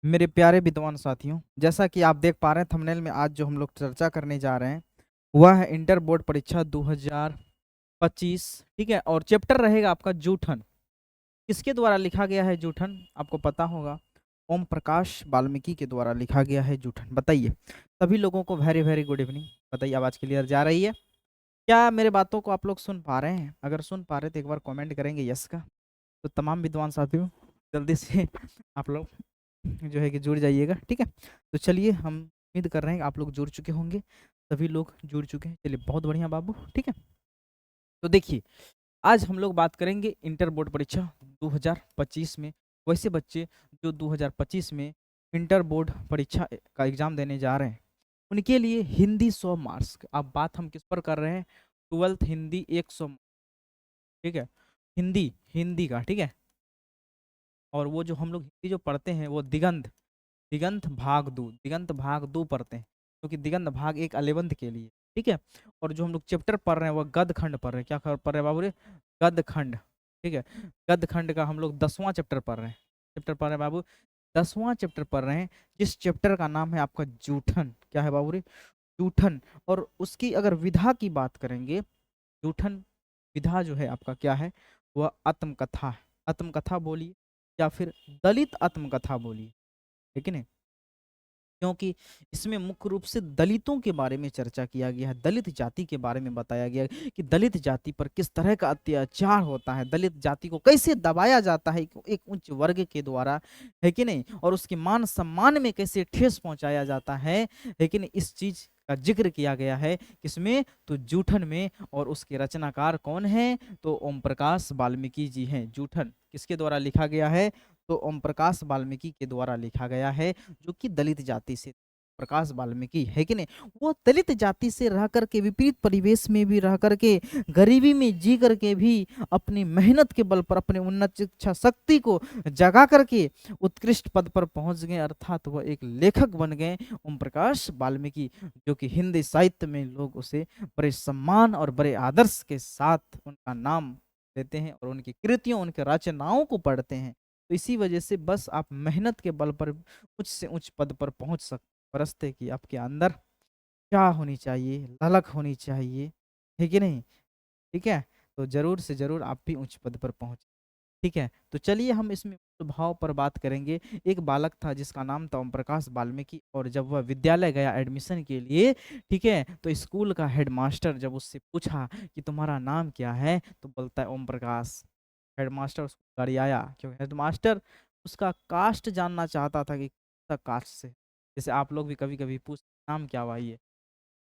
मेरे प्यारे विद्वान साथियों, जैसा कि आप देख पा रहे हैं थंबनेल में, आज जो हम लोग चर्चा करने जा रहे हैं वह है इंटर बोर्ड परीक्षा 2025। ठीक है, और चैप्टर रहेगा आपका जूठन। किसके द्वारा लिखा गया है जूठन, आपको पता होगा। ओम प्रकाश वाल्मीकि के द्वारा लिखा गया है जूठन। बताइए सभी लोगों को वेरी वेरी गुड इवनिंग। बताइए आवाज क्लियर जा रही है? क्या मेरे बातों को आप लोग सुन पा रहे हैं? अगर सुन पा रहे तो एक बार कमेंट करेंगे यस का। तो तमाम विद्वान साथियों, जल्दी से आप लोग जो है कि जुड़ जाइएगा। ठीक है, तो चलिए, हम उम्मीद कर रहे हैं आप लोग जुड़ चुके होंगे। सभी लोग जुड़ चुके हैं, चलिए बहुत बढ़िया बाबू। ठीक है, तो देखिए, आज हम लोग बात करेंगे इंटर बोर्ड परीक्षा 2025 में। वैसे बच्चे जो 2025 में इंटर बोर्ड परीक्षा का एग्जाम देने जा रहे हैं, उनके लिए हिंदी 100 मार्क्स। अब बात हम किस पर कर रहे हैं? 12th हिंदी 100। ठीक है, हिंदी हिंदी का। ठीक है, और वो जो हम लोग हिंदी जो पढ़ते हैं वो दिगंत दिगंत भाग दो पढ़ते हैं, क्योंकि दिगंत भाग एक 11th के लिए। ठीक है, और जो हम लोग चैप्टर पढ़ रहे हैं वो गद खंड पढ़ रहे हैं। क्या पढ़ रहे हैं बाबू रे? गद खंड। ठीक है, गद खंड का हम लोग 10वां चैप्टर पढ़ रहे हैं। चैप्टर पढ़ रहे हैं बाबू, 10वां चैप्टर पढ़ रहे हैं, जिस चैप्टर का नाम है आपका जूठन। क्या है बाबू रे? जूठन। और उसकी अगर विधा की बात करेंगे, जूठन विधा जो है आपका क्या है, वह आत्मकथा है। आत्मकथा बोलिए या फिर दलित आत्मकथा बोलिए, है कि नहीं? क्योंकि इसमें मुख्य रूप से दलितों के बारे में चर्चा किया गया है, दलित जाति के बारे में बताया गया है कि दलित जाति पर किस तरह का अत्याचार होता है, दलित जाति को कैसे दबाया जाता है एक उच्च वर्ग के द्वारा, है कि नहीं? और उसके मान सम्मान में कैसे ठेस पहुंचाया जाता है कि नहीं? इस चीज का जिक्र किया गया है किसमें? तो जूठन में। और उसके रचनाकार कौन है? तो ओम प्रकाश वाल्मीकि जी हैं। जूठन किसके द्वारा लिखा गया है? तो ओम प्रकाश वाल्मीकि के द्वारा लिखा गया है, जो कि दलित जाति से। प्रकाश वाल्मीकि, है कि नहीं? वो दलित जाति से रह करके, विपरीत परिवेश में भी रह करके, गरीबी में जी करके भी अपनी मेहनत के बल पर, अपने उन्नत इच्छा शक्ति को जगा करके उत्कृष्ट पद पर पहुंच गए, अर्थात वह एक लेखक बन गए, ओम प्रकाश वाल्मीकि। जो कि हिंदी साहित्य में लोग उसे बड़े सम्मान और बड़े आदर्श के साथ उनका नाम लेते हैं और उनकी कृतियों, उनके रचनाओं को पढ़ते हैं। तो इसी वजह से बस आप मेहनत के बल पर उच्च से उच्च पद पर पहुंच सकते। परस्ते कि आपके अंदर क्या होनी चाहिए? ललक होनी चाहिए, है कि नहीं? ठीक है, तो जरूर से जरूर आप भी उच्च पद पर पहुंच। ठीक है, तो चलिए हम इसमें भाव पर बात करेंगे। एक बालक था जिसका नाम था ओम प्रकाश वाल्मीकि, और जब वह विद्यालय गया एडमिशन के लिए, ठीक है, तो स्कूल का हेडमास्टर जब उससे पूछा कि तुम्हारा नाम क्या है, तो बोलता है ओम प्रकाश। हेडमास्टर उसको गरियाया, क्योंकि हेडमास्टर उसका कास्ट जानना चाहता था कि कौन सा कास्ट से। जैसे आप लोग भी कभी कभी पूछ, नाम क्या हुआ, ये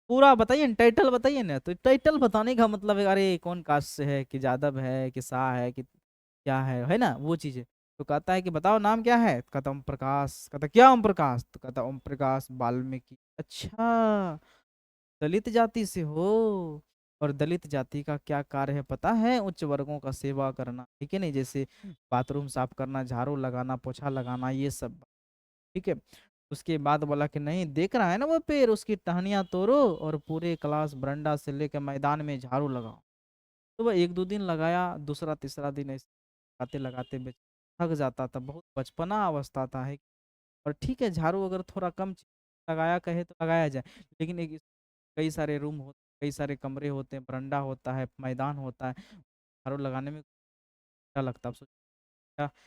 पूरा बताइए ना, टाइटल बताइए ना। तो टाइटल बताने का मतलब है अरे कौन कास्ट से है, कि यादव है कि शाह है कि क्या है ना, वो चीजें। तो कहता है कि बताओ नाम क्या है, तो कहता ओम प्रकाश। कहता क्या ओम प्रकाश? तो कहता ओम प्रकाश वाल्मीकि। अच्छा, दलित जाति से हो? और दलित जाति का क्या कार्य है पता है? उच्च वर्गों का सेवा करना, ठीक है नहीं? जैसे बाथरूम साफ करना, झाड़ू लगाना, पोछा लगाना, ये सब। ठीक है, उसके बाद बोला कि नहीं, देख रहा है ना वो पेड़, उसकी टहनियाँ तोड़ो और पूरे क्लास बरंडा से लेकर मैदान में झाड़ू लगाओ। तो वह एक दो दिन लगाया, दूसरा तीसरा दिन ऐसे लगाते लगाते थक जाता था, बहुत बचपना अवस्था था है। और ठीक है, झाड़ू अगर थोड़ा कम लगाया कहे तो लगाया जाए, लेकिन एक कई सारे रूम होते, कई सारे कमरे होते हैं, बरंडा होता है, मैदान होता है, झाड़ू लगाने में अच्छा लगता है। अब सोचिए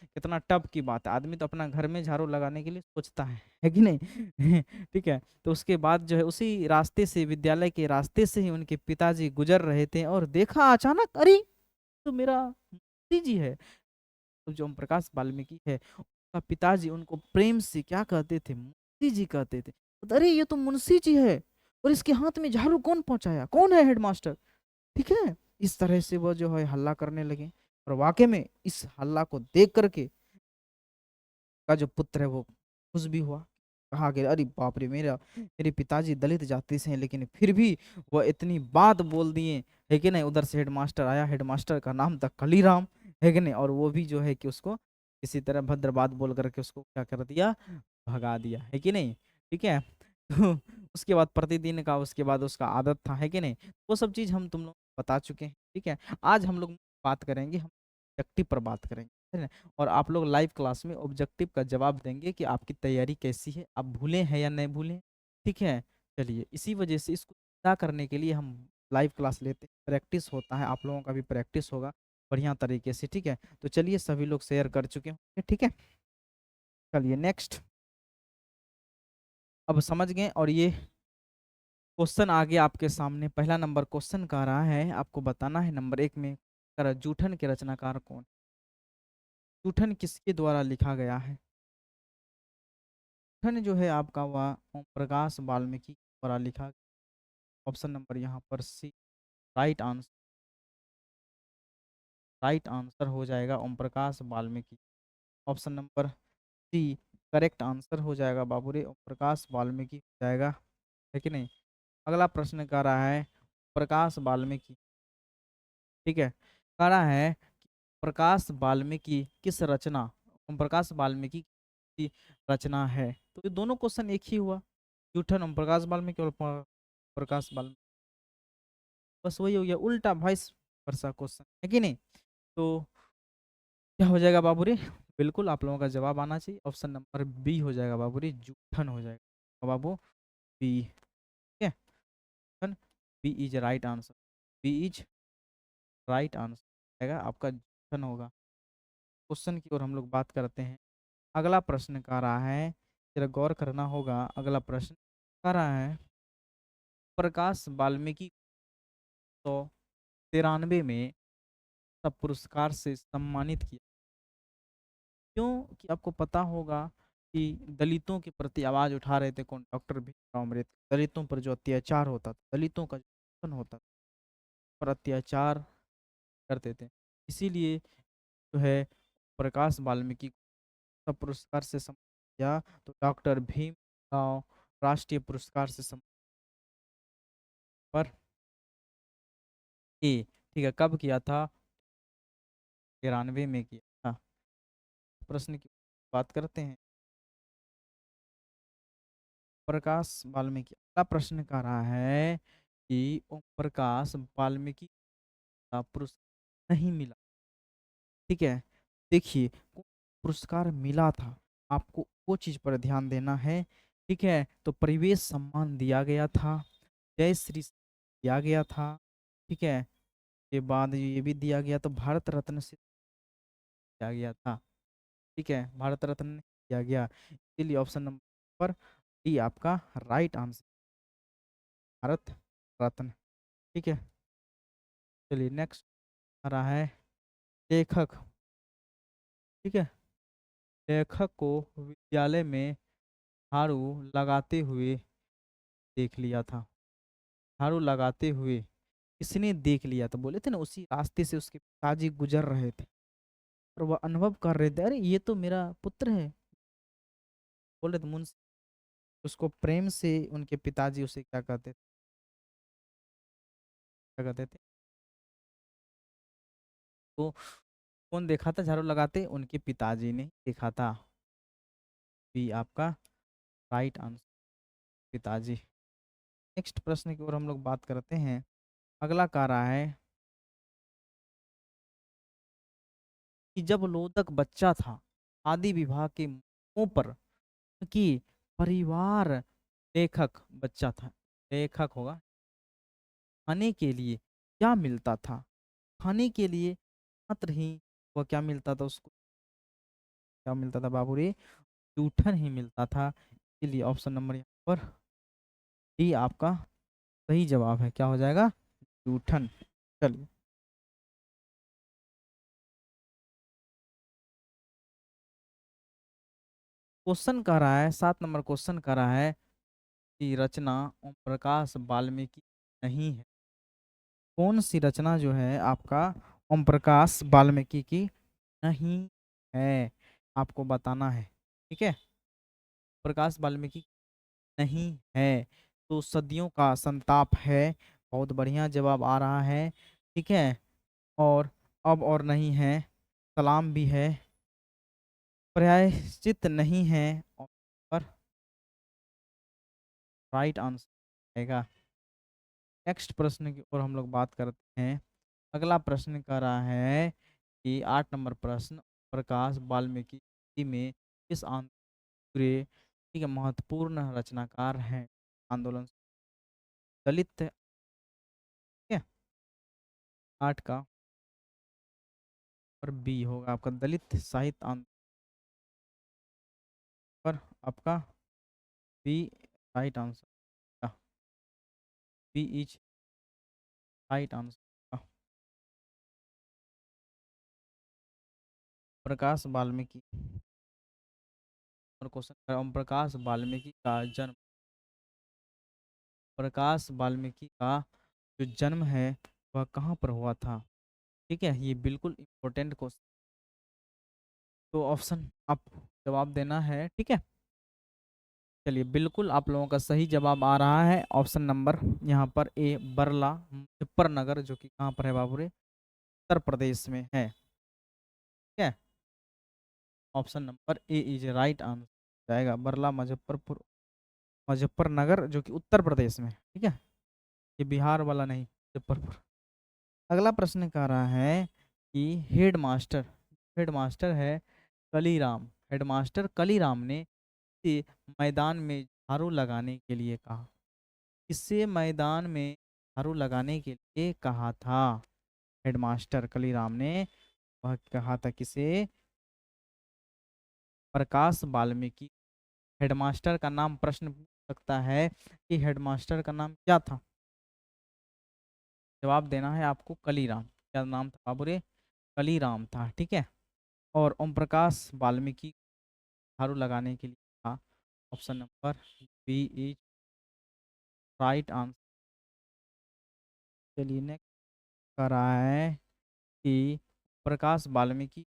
कितना टफ की बात है, आदमी तो अपना घर में झाड़ू लगाने के लिए सोचता है कि नहीं? ठीक है, तो उसके बाद जो है उसी रास्ते से, विद्यालय के रास्ते से ही उनके पिताजी गुजर रहे थे, और देखा अचानक, अरे तो मेरा मुंशी जी है। तो जो ओम प्रकाश वाल्मीकि है, उनका पिताजी उनको प्रेम से क्या कहते थे? मुंशी जी कहते थे। तो अरे ये तो मुंशी जी है, और इसके हाथ में झाड़ू कौन पहुंचाया, कौन है हेडमास्टर? ठीक है, इस तरह से वो जो है हल्ला करने लगे। और वाकई में इस हल्ला को देख करके का जो पुत्र है वो खुश भी हुआ। कहा गया अरे बाप रे, मेरे पिताजी दलित जाति से हैं, लेकिन फिर भी वह इतनी बात बोल दिए, है कि नहीं? उधर से हेडमास्टर आया, हेडमास्टर का नाम था कलीराम, है कि नहीं? और वो भी जो है कि उसको किसी तरह भद्र बात बोल करके उसको क्या कर दिया, भगा दिया, है कि नहीं? ठीक है, तो उसके बाद प्रतिदिन का, उसके बाद उसका आदत था, है कि नहीं? वो सब चीज हम तुम लोग बता चुके हैं। ठीक है, आज हम लोग बात करेंगे, हम व्यक्ति पर बात करेंगे। है ना? और आप लोग लाइव क्लास में ऑब्जेक्टिव का जवाब देंगे कि आपकी तैयारी कैसी है, आप भूले हैं या नहीं भूले, ठीक है? चलिए, इसी वजह से इसको पूरा करने के लिए हम लाइव क्लास लेते हैं, प्रैक्टिस होता है, आप लोगों का भी प्रैक्टिस होगा बढ़िया तरीके से, ठीक है? तो चलिए, सभी लोग शेयर कर चुके होंगे, ठीक है? चलिए नेक्स्ट, अब समझ गए। और ये क्वेश्चन आगे आपके सामने, पहला नंबर क्वेश्चन का रहा है, आपको बताना है नंबर 1 में जूठन के रचनाकार कौन? जूठन किसके द्वारा लिखा गया है? जूठन जो है आपका वह ओम प्रकाश वाल्मीकि द्वारा लिखा गया। ऑप्शन नंबर यहाँ पर C right answer, right answer हो जाएगा Om Prakash Valmiki. Option number C correct answer हो जाएगा बाबू रे, ओम प्रकाश वाल्मीकि हो जाएगा, है कि नहीं? अगला प्रश्न कर रहा है प्रकाश वाल्मीकि, ठीक है, कह रहा है कि प्रकाश वाल्मीकि किस रचना, ओम प्रकाश वाल्मीकि की रचना है? तो ये दोनों क्वेश्चन एक ही हुआ, जूठन ओम प्रकाश वाल्मीकि और प्रकाश वाल्मीकि, बस वही हो गया, उल्टा वाइस वर्सा क्वेश्चन, है कि नहीं? तो क्या हो जाएगा बाबू रे? बिल्कुल आप लोगों का जवाब आना चाहिए, ऑप्शन नंबर बी हो जाएगा बाबू रे, जूठन हो जाएगा बाबू, बी, ठीक है, B is right answer, B is right answer आएगा आपका, जूठन होगा। क्वेश्चन की ओर हम लोग बात करते हैं। अगला प्रश्न कह रहा है, जरा गौर करना होगा, अगला प्रश्न कह रहा है प्रकाश वाल्मीकि 1993 में सब पुरस्कार से सम्मानित किया, क्यों? कि आपको पता होगा कि दलितों के प्रति आवाज उठा रहे थे कौन? डॉक्टर भीमराव अम्बेडकर। दलितों पर जो अत्याचार होता था, दलितों का जो शोषण होता था, पर अत्याचार करते थे, इसीलिए जो है प्रकाश वाल्मीकि सब पुरस्कार से सम्मानित किया। तो डॉक्टर भीमराव राष्ट्रीय पुरस्कार से सम्मानित पर ए, ठीक है, कब किया था? 93 में किया था। प्रश्न की बात करते हैं, प्रकाश वाल्मीकि, अगला प्रश्न कह रहा है कि ओम प्रकाश वाल्मीकि का पुरस्कार नहीं मिला, ठीक है? देखिए, कौन पुरस्कार मिला था, आपको वो चीज पर ध्यान देना है, ठीक है? तो परिवेश सम्मान दिया गया था, जय श्री दिया गया था, ठीक है? के बाद ये भी दिया गया, तो भारत रत्न से दिया गया था, ठीक है, भारत रत्न दिया गया, इसलिए ऑप्शन नंबर डी आपका राइट आंसर, भारत रत्न, ठीक है? चलिए नेक्स्ट आ रहा है लेखक, ठीक है, लेखक को विद्यालय में झाड़ू लगाते हुए देख लिया था, झाड़ू लगाते हुए किसने देख लिया था? बोले थे ना, उसी रास्ते से उसके पिताजी गुजर रहे थे और वह अनुभव कर रहे थे, अरे ये तो मेरा पुत्र है, बोले तो मुंशी, उसको प्रेम से उनके पिताजी उसे क्या कहते थे, क्या कहते थे? तो कौन देखा था झाड़ू लगाते? उनके पिताजी ने देखा था, बी आपका राइट आंसर, पिताजी। नेक्स्ट प्रश्न की ओर हम लोग बात करते हैं। अगला कह रहा है कि जब लोदक बच्चा था, आदि विवाह के मुंह पर कि परिवार, लेखक बच्चा था, लेखक होगा, खाने के लिए क्या मिलता था? खाने के लिए मात्र ही वह क्या मिलता था उसको? क्या मिलता था बाबू रे? जूठन ही मिलता था, इसलिए ऑप्शन नंबर यहाँ पर डी आपका सही जवाब है, क्या हो जाएगा? जूठन। चलिए, क्वेश्चन कह रहा है, 7 नंबर क्वेश्चन कह रहा है कि रचना ओम प्रकाश वाल्मीकि नहीं है, कौन सी रचना जो है आपका ओम प्रकाश वाल्मीकि की नहीं है, आपको बताना है, ठीक है? प्रकाश वाल्मीकि नहीं है, तो सदियों का संताप है, बहुत बढ़िया जवाब आ रहा है, ठीक है? और अब और नहीं है, सलाम भी है, प्रायश्चित नहीं है, और राइट आंसर आएगा। नेक्स्ट प्रश्न की ओर हम लोग बात करते हैं। अगला प्रश्न कर रहा है कि 8 नंबर प्रश्न, प्रकाश वाल्मीकि में इस आंदोलन के, ठीक है, महत्वपूर्ण रचनाकार हैं आंदोलन दलित, ठीक है, 8 का और बी होगा आपका दलित साहित्य आंदोलन पर आपका B right answer, B is right answer. Prakash Valmiki और क्वेश्चन, ओम प्रकाश वाल्मीकि का जन्म, प्रकाश वाल्मीकि का जो जन्म है वह कहाँ पर हुआ था, ठीक है, ये बिल्कुल इम्पोर्टेंट क्वेश्चन। तो ऑप्शन आप जवाब देना है, ठीक है। चलिए, बिल्कुल आप लोगों का सही जवाब आ रहा है ऑप्शन नंबर यहाँ पर ए, बरला मुजफ्फरनगर, जो कि कहाँ पर है बाबूरे, उत्तर प्रदेश में है, ठीक है। Option number A is right answer जाएगा, बरला मुजफ्फरनगर, जो कि उत्तर प्रदेश में, ठीक है, ये बिहार वाला नहीं, मुजफ्फरपुर। अगला प्रश्न कह रहा है कि हेडमास्टर, हेडमास्टर है कलीराम, हेडमास्टर कलीराम ने इसे मैदान में झाड़ू लगाने के लिए कहा, किससे मैदान में झाड़ू लगाने के लिए कहा था, हेडमास्टर कलीराम ने वह कहा था किसे, प्रकाश वाल्मीकि। हेडमास्टर का नाम प्रश्न पूछ सकता है कि हेडमास्टर का नाम क्या था, जवाब देना है आपको कलीराम, क्या नाम था बाबूरे, कलीराम था, ठीक है। और ओम प्रकाश वाल्मीकि झाड़ू लगाने के लिए था, option number B is right answer. चलिए, नेक्स्ट कर रहा है कि प्रकाश वाल्मीकि, ठीक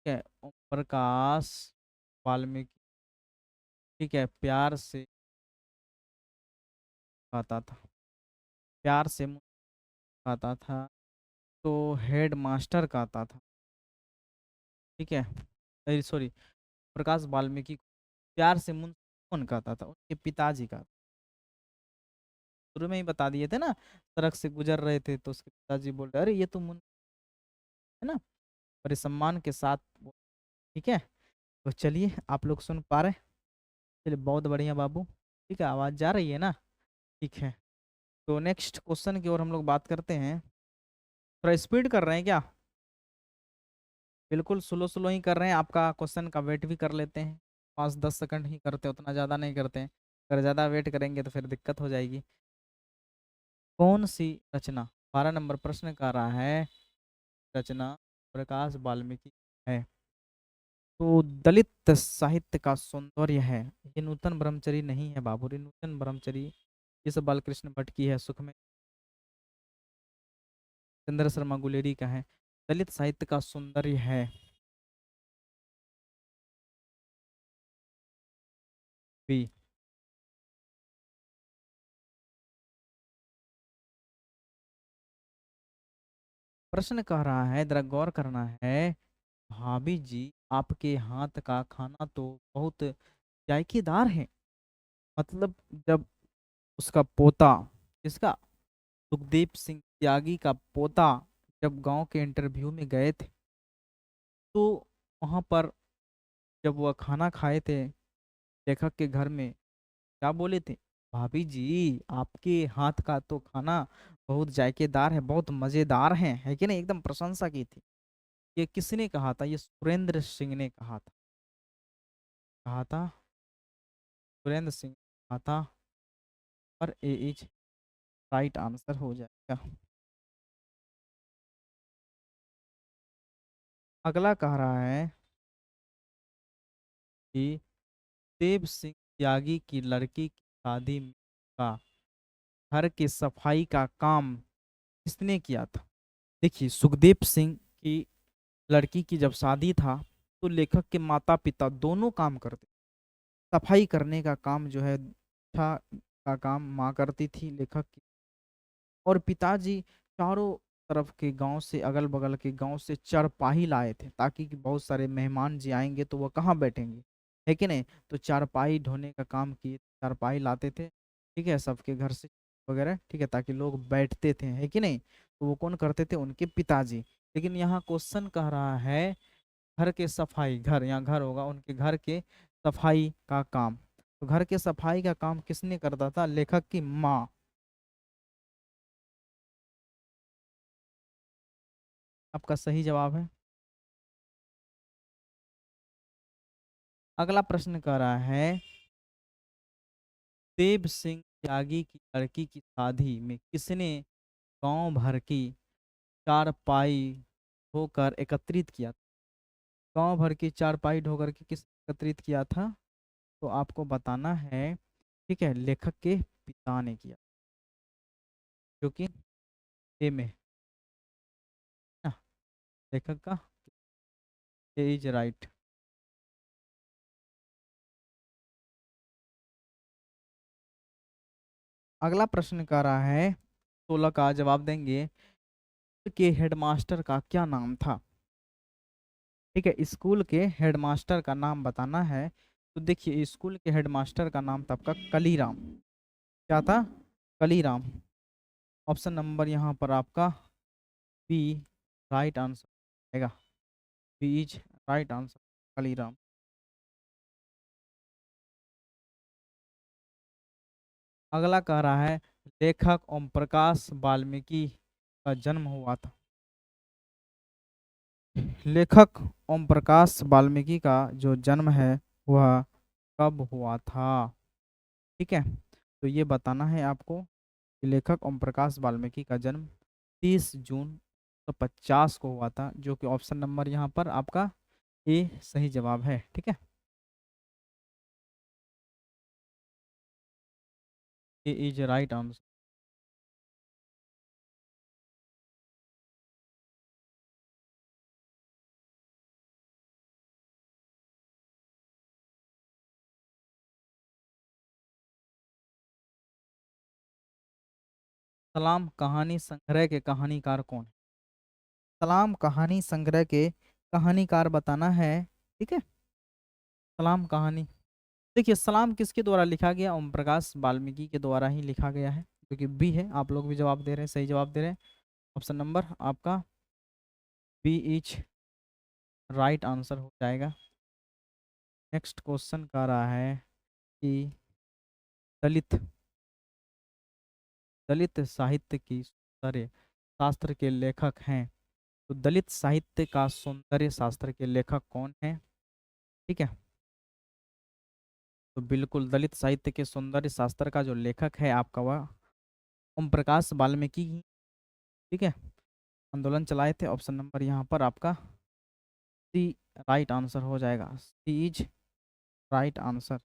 है, ओम प्रकाश वाल्मीकि, ठीक है, प्यार से खाता था, प्यार से खाता था, तो हेड मास्टर कहता था, ठीक है, सॉरी, प्रकाश वाल्मीकि को प्यार से मुंशी कौन कहता था, उनके पिताजी का, शुरू में ही बता दिए थे ना, सड़क से गुजर रहे थे तो उसके पिताजी बोल रहे अरे ये तो मुंशी है ना, बड़े सम्मान के साथ ठीक है। तो चलिए, आप लोग सुन पा रहे, चलिए बहुत बढ़िया बाबू, ठीक है, आवाज़ जा रही है ना, ठीक है। तो नेक्स्ट क्वेश्चन की ओर हम लोग बात करते हैं, थोड़ा स्पीड कर रहे हैं क्या, बिल्कुल स्लो स्लो ही कर रहे हैं, आपका क्वेश्चन का वेट भी कर लेते हैं, 5-10 सेकंड ही करते हैं, उतना ज़्यादा नहीं करते हैं, अगर ज़्यादा वेट करेंगे तो फिर दिक्कत हो जाएगी। कौन सी रचना, 12 नंबर प्रश्न कर रहा है, रचना प्रकाश वाल्मीकि है, तो दलित साहित्य का सौंदर्य है, ये नूतन ब्रह्मचरी नहीं है बाबू रे, नूतन ब्रह्मचरी ये सब बालकृष्ण भट्ट की है, सुख में चंद्र शर्मा गुलेरी का है, दलित साहित्य का सौंदर्य है बी। प्रश्न कह रहा है, जरा गौर करना है, भाभी जी आपके हाथ का खाना तो बहुत जायकेदार है, मतलब जब उसका पोता, किसका, सुखदेव सिंह त्यागी का पोता जब गांव के इंटरव्यू में गए थे, तो वहां पर जब वह खाना खाए थे लेखक के घर में, क्या बोले थे, भाभी जी आपके हाथ का तो खाना बहुत जायकेदार है, बहुत मजेदार है कि नहीं, एकदम प्रशंसा की थी। ये किसने कहा था, ये सुरेंद्र सिंह ने कहा था, कहा था सुरेंद्र सिंह कहा था, और ए इज राइट आंसर हो जाएगा। अगला कह रहा है कि देव सिंह त्यागी की लड़की की शादी का घर की सफाई का काम किसने किया था। देखिए, सुखदेव सिंह की लड़की की जब शादी था तो लेखक के माता पिता दोनों काम करते, सफाई करने का काम जो है था का काम माँ करती थी लेखक की, और पिताजी चारों तरफ के गांव से, अगल बगल के गांव से चारपाई लाए थे, ताकि कि बहुत सारे मेहमान जी आएंगे तो वह कहाँ बैठेंगे, है कि नहीं, तो चारपाई ढोने का काम किए, चारपाई लाते थे, ठीक है, सबके घर से वगैरह, ठीक है, ताकि लोग बैठते थे, है कि नहीं, तो वो कौन करते थे, उनके पिताजी। लेकिन यहाँ क्वेश्चन कह रहा है घर के सफाई, घर यहाँ घर होगा, उनके घर के सफाई का काम। तो घर के सफाई का काम किसने करता था? लेखक की माँ। आपका सही जवाब है। अगला प्रश्न कह रहा है देव सिंह त्यागी की लड़की की शादी में किसने गांव भर की चारपाई होकर एकत्रित किया? गांव भर की चारपाई ढोकर के किस एकत्रित किया था? तो आपको बताना है। ठीक है, लेखक के पिता ने किया, जो कि ए में ना, लेखक का ए इज राइट। अगला प्रश्न कर रहा है, 16 का जवाब देंगे के हेडमास्टर का क्या नाम था? ठीक है, स्कूल के हेडमास्टर का नाम बताना है। तो देखिए, स्कूल के हेडमास्टर का नाम था आपका कलीराम। क्या था? कलीराम। ऑप्शन नंबर यहाँ पर आपका बी राइट आंसर आएगा। बी इज राइट आंसर, कलीराम। अगला कह रहा है लेखक ओम प्रकाश वाल्मीकि का जन्म हुआ था। लेखक ओम प्रकाश वाल्मीकि का जो जन्म है वह कब हुआ था? ठीक है, तो ये बताना है आपको कि लेखक ओम प्रकाश वाल्मीकि का जन्म 30 जून 1950 को हुआ था, जो कि ऑप्शन नंबर यहाँ पर आपका ए सही जवाब है। ठीक है, ए इज राइट आंसर। सलाम कहानी संग्रह के कहानीकार कौन है? सलाम कहानी संग्रह के कहानीकार बताना है। ठीक है, सलाम कहानी। देखिए, सलाम किसके द्वारा लिखा गया? ओम प्रकाश वाल्मीकि के द्वारा ही लिखा गया है, जो कि बी है। आप लोग भी जवाब दे रहे हैं, सही जवाब दे रहे हैं। ऑप्शन नंबर आपका बी इज राइट आंसर हो जाएगा। नेक्स्ट क्वेश्चन कर रहा है कि दलित दलित साहित्य की सौंदर्य शास्त्र के लेखक हैं। तो दलित साहित्य का सौंदर्य शास्त्र के लेखक कौन है? ठीक है, तो बिल्कुल दलित साहित्य के सौंदर्य शास्त्र का जो लेखक है आपका वह ओम प्रकाश वाल्मीकि। ठीक है, आंदोलन चलाए थे। ऑप्शन नंबर यहाँ पर आपका सी राइट आंसर हो जाएगा। सी इज राइट आंसर।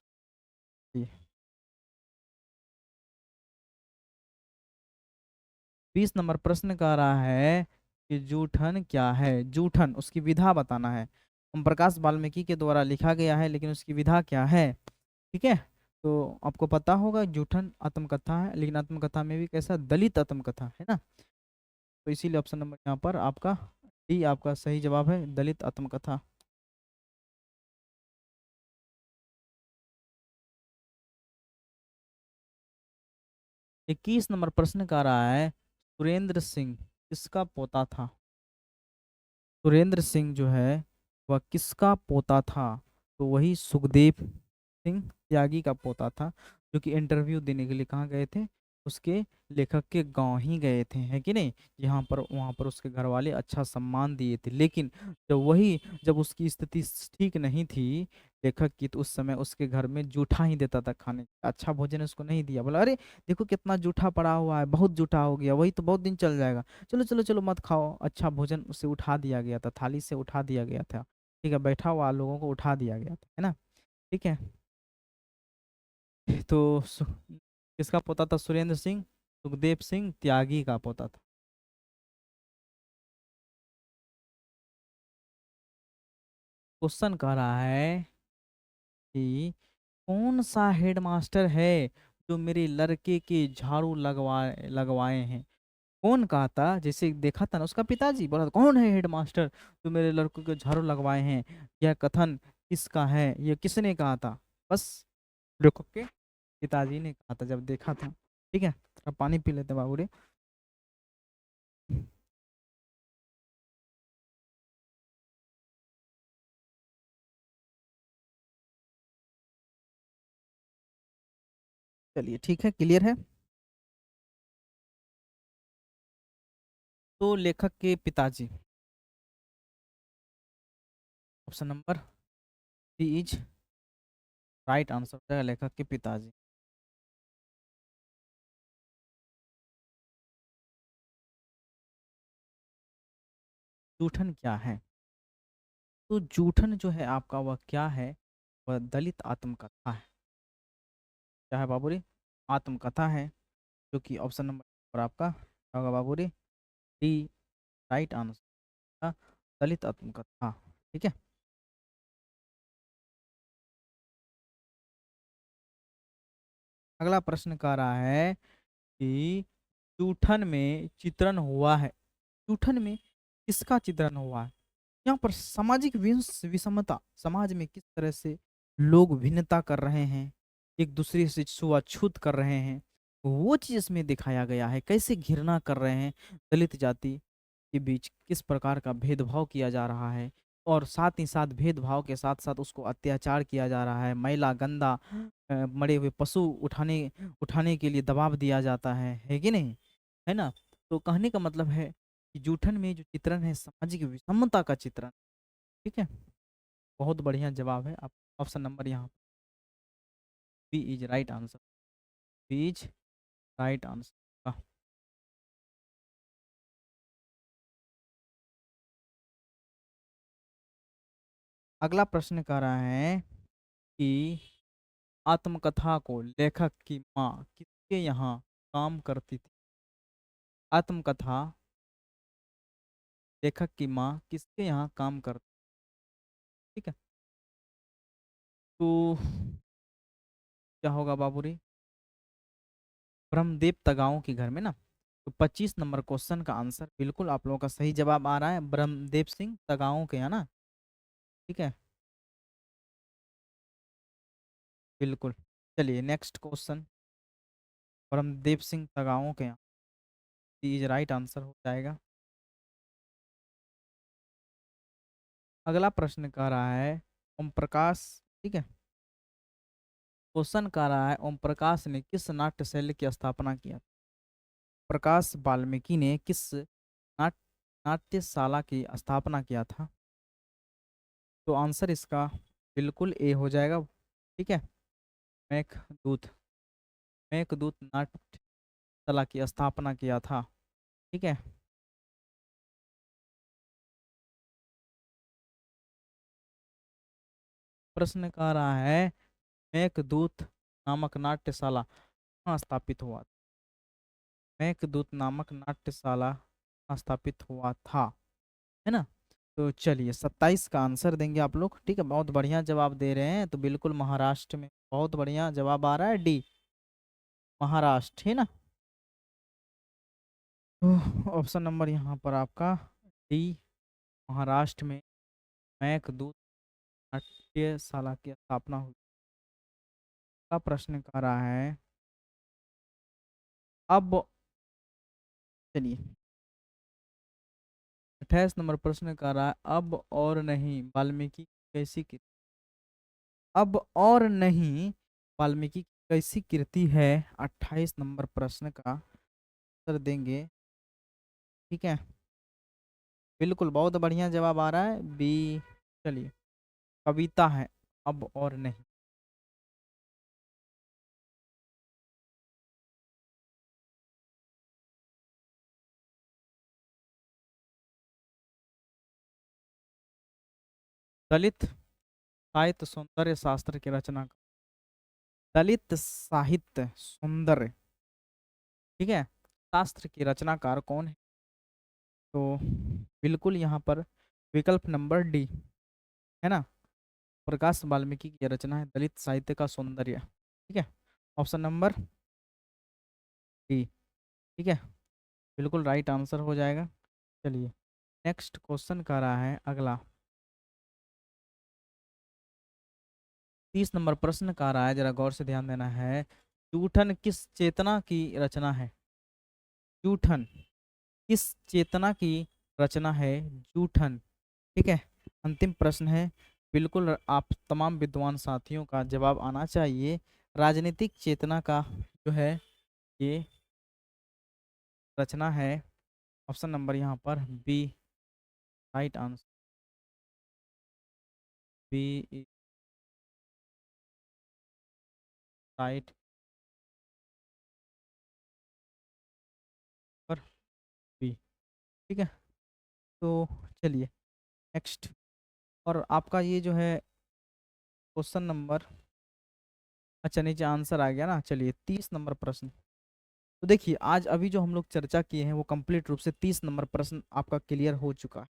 20 नंबर प्रश्न कह रहा है कि जूठन क्या है? जूठन उसकी विधा बताना है। ओम प्रकाश वाल्मीकि के द्वारा लिखा गया है, लेकिन उसकी विधा क्या है? ठीक है, तो आपको पता होगा जूठन आत्मकथा है, लेकिन आत्मकथा में भी कैसा दलित आत्मकथा है ना। तो इसीलिए ऑप्शन नंबर यहाँ पर आपका डी आपका सही जवाब है, दलित आत्मकथा। 21 नंबर प्रश्न का रहा है सुरेंद्र सिंह किसका पोता था? सुरेंद्र सिंह जो है वह किसका पोता था? तो वही सुखदेव सिंह त्यागी का पोता था, जो कि इंटरव्यू देने के लिए कहाँ गए थे? उसके लेखक के गांव ही गए थे, है कि नहीं? यहाँ पर वहाँ पर उसके घर वाले अच्छा सम्मान दिए थे, लेकिन जब उसकी स्थिति ठीक नहीं थी लेखक की, तो उस समय उसके घर में जूठा ही देता था खाने, अच्छा भोजन उसको नहीं दिया। बोला अरे देखो कितना जूठा पड़ा हुआ है, बहुत जूठा हो गया, वही तो बहुत दिन चल जाएगा, चलो चलो चलो मत खाओ। अच्छा भोजन उसे उठा दिया गया था, थाली से उठा दिया गया था। ठीक है, बैठा हुआ लोगों को उठा दिया गया था, है ना। ठीक है, तो किसका पोता था सुरेंद्र सिंह? सुखदेव सिंह त्यागी का पोता था। क्वेश्चन कह रहा है कि कौन सा हेडमास्टर है जो मेरे लड़के के झाड़ू लगवाए हैं? कौन कहा था? जैसे देखा था ना, उसका पिताजी बोला था, कौन है हेडमास्टर जो मेरे लड़कों के झाड़ू लगवाए हैं? यह कथन किसका है? ये किसने कहा था? बस लेखक के पिताजी ने कहा था जब देखा था। ठीक है, अब पानी पी लेते हैं बाबू रे। चलिए ठीक है, क्लियर है। तो लेखक के पिताजी, option number C is right answer हो जाएगा, लेखक के पिताजी। जूठन क्या है? तो जूठन जो है आपका, वह क्या है? वह दलित आत्मकथा है। क्या है बाबूरी? आत्मकथा है, जो कि ऑप्शन नंबर पर आपका क्या होगा बाबूरी? डी राइट आंसर, दलित आत्मकथा। ठीक है। अगला प्रश्न कह रहा है कि जूठन में चित्रण हुआ है, जूठन में किसका चित्रण हुआ है? यहाँ पर सामाजिक विषमता, समाज में किस तरह से लोग भिन्नता कर रहे हैं, एक दूसरे से छुआछूत कर रहे हैं, वो चीज इसमें दिखाया गया है। कैसे घृणा कर रहे हैं, दलित जाति के बीच किस प्रकार का भेदभाव किया जा रहा है, और साथ ही साथ भेदभाव के साथ साथ उसको अत्याचार किया जा रहा है, मैला गंदा मरे हुए पशु उठाने उठाने के लिए दबाव दिया जाता है कि नहीं? है ना? तो कहने का मतलब है कि जूठन में जो चित्रण है सामाजिक विषमता का चित्रण। ठीक है, बहुत बढ़िया जवाब है। आप ऑप्शन नंबर यहाँ B is right answer, B is right answer. अगला प्रश्न कर रहा है कि आत्मकथा को लेखक की माँ किसके यहाँ काम करती थी? आत्मकथा लेखक की माँ किसके यहाँ काम करती? ठीक है, तो क्या होगा बाबूरी? ब्रह्मदेव तगाओं के घर में ना। तो 25 नंबर क्वेश्चन का आंसर बिल्कुल आप लोगों का सही जवाब आ रहा है, ब्रह्मदेव सिंह तगाओं के यहाँ ना। ठीक है, बिल्कुल। चलिए नेक्स्ट क्वेश्चन, ब्रह्मदेव सिंह तगाओं के यहाँ इज राइट आंसर हो जाएगा। अगला प्रश्न कह रहा है ओम प्रकाश, ठीक है, क्वेश्चन कह रहा है ओम प्रकाश ने किस नाट्य शैली की स्थापना किया? प्रकाश वाल्मीकि ने किस नाट्यशाला की स्थापना किया था? तो आंसर इसका बिल्कुल ए हो जाएगा। ठीक है, मेघदूत, मेघदूत नाट्यशाला की स्थापना किया था। ठीक है, प्रश्न कह रहा है मेघदूत नामक नाट्यशाला कहाँ स्थापित हुआ? मेघदूत नामक नाट्यशाला कहाँ स्थापित हुआ था, है ना? तो चलिए 27 का आंसर देंगे आप लोग। ठीक है, बहुत बढ़िया जवाब दे रहे हैं, तो बिल्कुल महाराष्ट्र में। बहुत बढ़िया जवाब आ रहा है, डी महाराष्ट्र, है ना? तो ऑप्शन नंबर यहाँ पर आपका डी महाराष्ट्र में मेघदूत नाट्यशाला की स्थापना हुई। का प्रश्न कर रहा है अब, चलिए 28 नंबर प्रश्न कर रहा है अब और नहीं वाल्मीकि कैसी कृति, अब और नहीं वाल्मीकि की कैसी कृति है? 28 नंबर प्रश्न का उत्तर देंगे। ठीक है, बिल्कुल बहुत बढ़िया जवाब आ रहा है, बी। चलिए, कविता है अब और नहीं। दलित साहित्य सौंदर्य शास्त्र की रचना, दलित साहित्य सौंदर्य, ठीक है, शास्त्र की रचनाकार कौन है? तो बिल्कुल यहाँ पर विकल्प नंबर डी, है ना, प्रकाश वाल्मीकि की रचना है दलित साहित्य का सौंदर्य। ठीक है, ऑप्शन नंबर डी। ठीक है, बिल्कुल राइट आंसर हो जाएगा। चलिए नेक्स्ट क्वेश्चन कर रहा है अगला, 30 नंबर प्रश्न का रहा है, जरा गौर से ध्यान देना है। जूठन किस चेतना की रचना है? जूठन किस चेतना की रचना है? जूठन। ठीक है, अंतिम प्रश्न है, बिल्कुल आप तमाम विद्वान साथियों का जवाब आना चाहिए। राजनीतिक चेतना का जो है ये रचना है। ऑप्शन नंबर यहाँ पर B right answer. B right पर बी। ठीक है, तो चलिए नेक्स्ट। और आपका ये जो है क्वेश्चन नंबर, अच्छा नीचे आंसर आ गया ना। चलिए 30 नंबर प्रश्न। तो देखिए आज अभी जो हम लोग चर्चा किए हैं वो कंप्लीट रूप से 30 नंबर प्रश्न आपका क्लियर हो चुका है।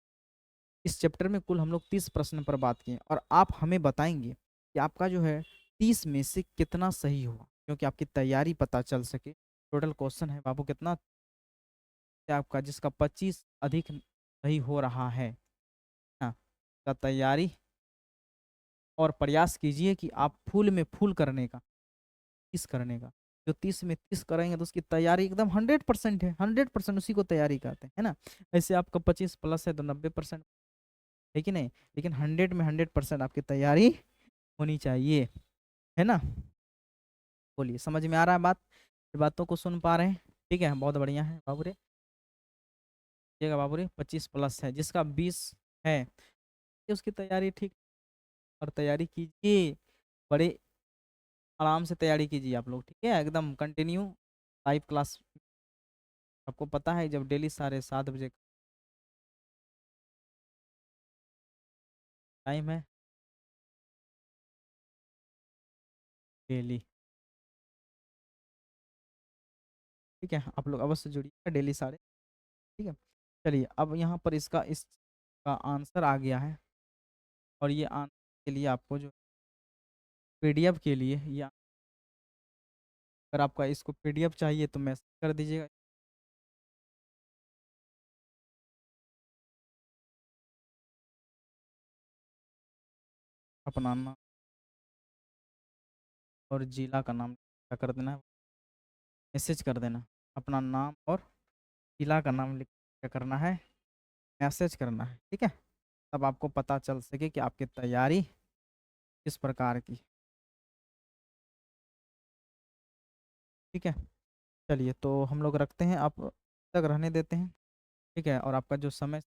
इस चैप्टर में कुल हम लोग 30 प्रश्न पर बात किए और आप हमें बताएंगे कि आपका जो है 30 में से कितना सही हुआ, क्योंकि आपकी तैयारी पता चल सके। टोटल क्वेश्चन है बाबू कितना आपका, जिसका 25 अधिक सही हो रहा है। हाँ, का तैयारी और प्रयास कीजिए कि आप फुल में फुल करने का, 30 करने का। जो 30 में 30 करेंगे तो उसकी तैयारी एकदम 100% है। 100% उसी को तैयारी कहते हैं, है ना। ऐसे आपका 25 प्लस है तो 90% है कि नहीं, लेकिन 100 में 100% आपकी तैयारी होनी चाहिए, है ना। बोलिए समझ में आ रहा है बात, बातों को सुन पा रहे हैं। ठीक है, बहुत बढ़िया है बाबू रे। देखिएगा बाबू रे 25 प्लस है, जिसका 20 है ये उसकी तैयारी ठीक। और तैयारी कीजिए, बड़े आराम से तैयारी कीजिए आप लोग, ठीक है एकदम कंटिन्यू। लाइव क्लास आपको पता है जब डेली 7:30 बजे टाइम है डेली। ठीक है, आप लोग अवश्य जुड़िएगा डेली साढ़े। ठीक है, चलिए अब यहाँ पर इसका आंसर आ गया है। और ये आंसर के लिए आपको जो पीडीएफ के लिए, या अगर आपका इसको पीडीएफ चाहिए तो मैसेज कर दीजिएगा। अपना नाम और जिला का नाम क्या कर देना है, मैसेज कर देना। अपना नाम और जिला का नाम लिख क्या करना है, मैसेज करना है। ठीक है, तब आपको पता चल सके कि आपकी तैयारी किस प्रकार की। ठीक है, चलिए तो हम लोग रखते हैं, आप तक रहने देते हैं। ठीक है, और आपका जो समय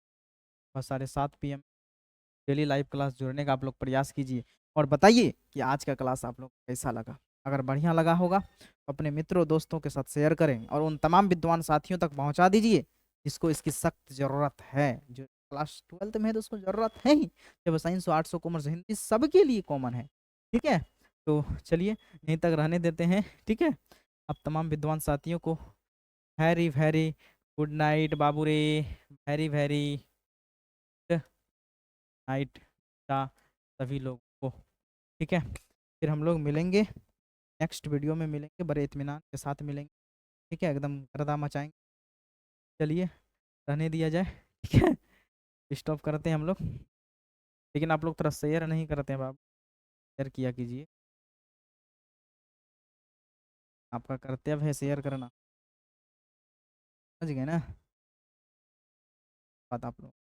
बस 7:30 PM डेली लाइव क्लास जुड़ने का आप लोग प्रयास कीजिए। और बताइए कि आज का क्लास आप लोग को कैसा लगा। अगर बढ़िया लगा होगा तो अपने मित्रों दोस्तों के साथ शेयर करें और उन तमाम विद्वान साथियों तक पहुंचा दीजिए जिसको इसकी सख्त ज़रूरत है। जो क्लास 12th में है तो उसको ज़रूरत है ही, चाहे साइंस हो, आर्ट्स हो, कॉमर्स, हिंदी, सबके लिए कॉमन है। ठीक है, तो चलिए यहीं तक रहने देते हैं। ठीक है, अब तमाम विद्वान साथियों को वेरी वेरी गुड नाइट बाबू रे। वेरी वेरी नाइट का सभी लोगों को। ठीक है, फिर हम लोग मिलेंगे, नेक्स्ट वीडियो में मिलेंगे, बड़े इत्मीनान के साथ मिलेंगे। ठीक है, एकदम गर्दा मचाएंगे। चलिए रहने दिया जाए। ठीक है, स्टॉप करते हैं हम लोग। लेकिन आप लोग तरफ शेयर नहीं करते हैं बाबू, शेयर किया कीजिए, आपका कर्तव्य है शेयर करना। समझ गए ना बात आप लोग।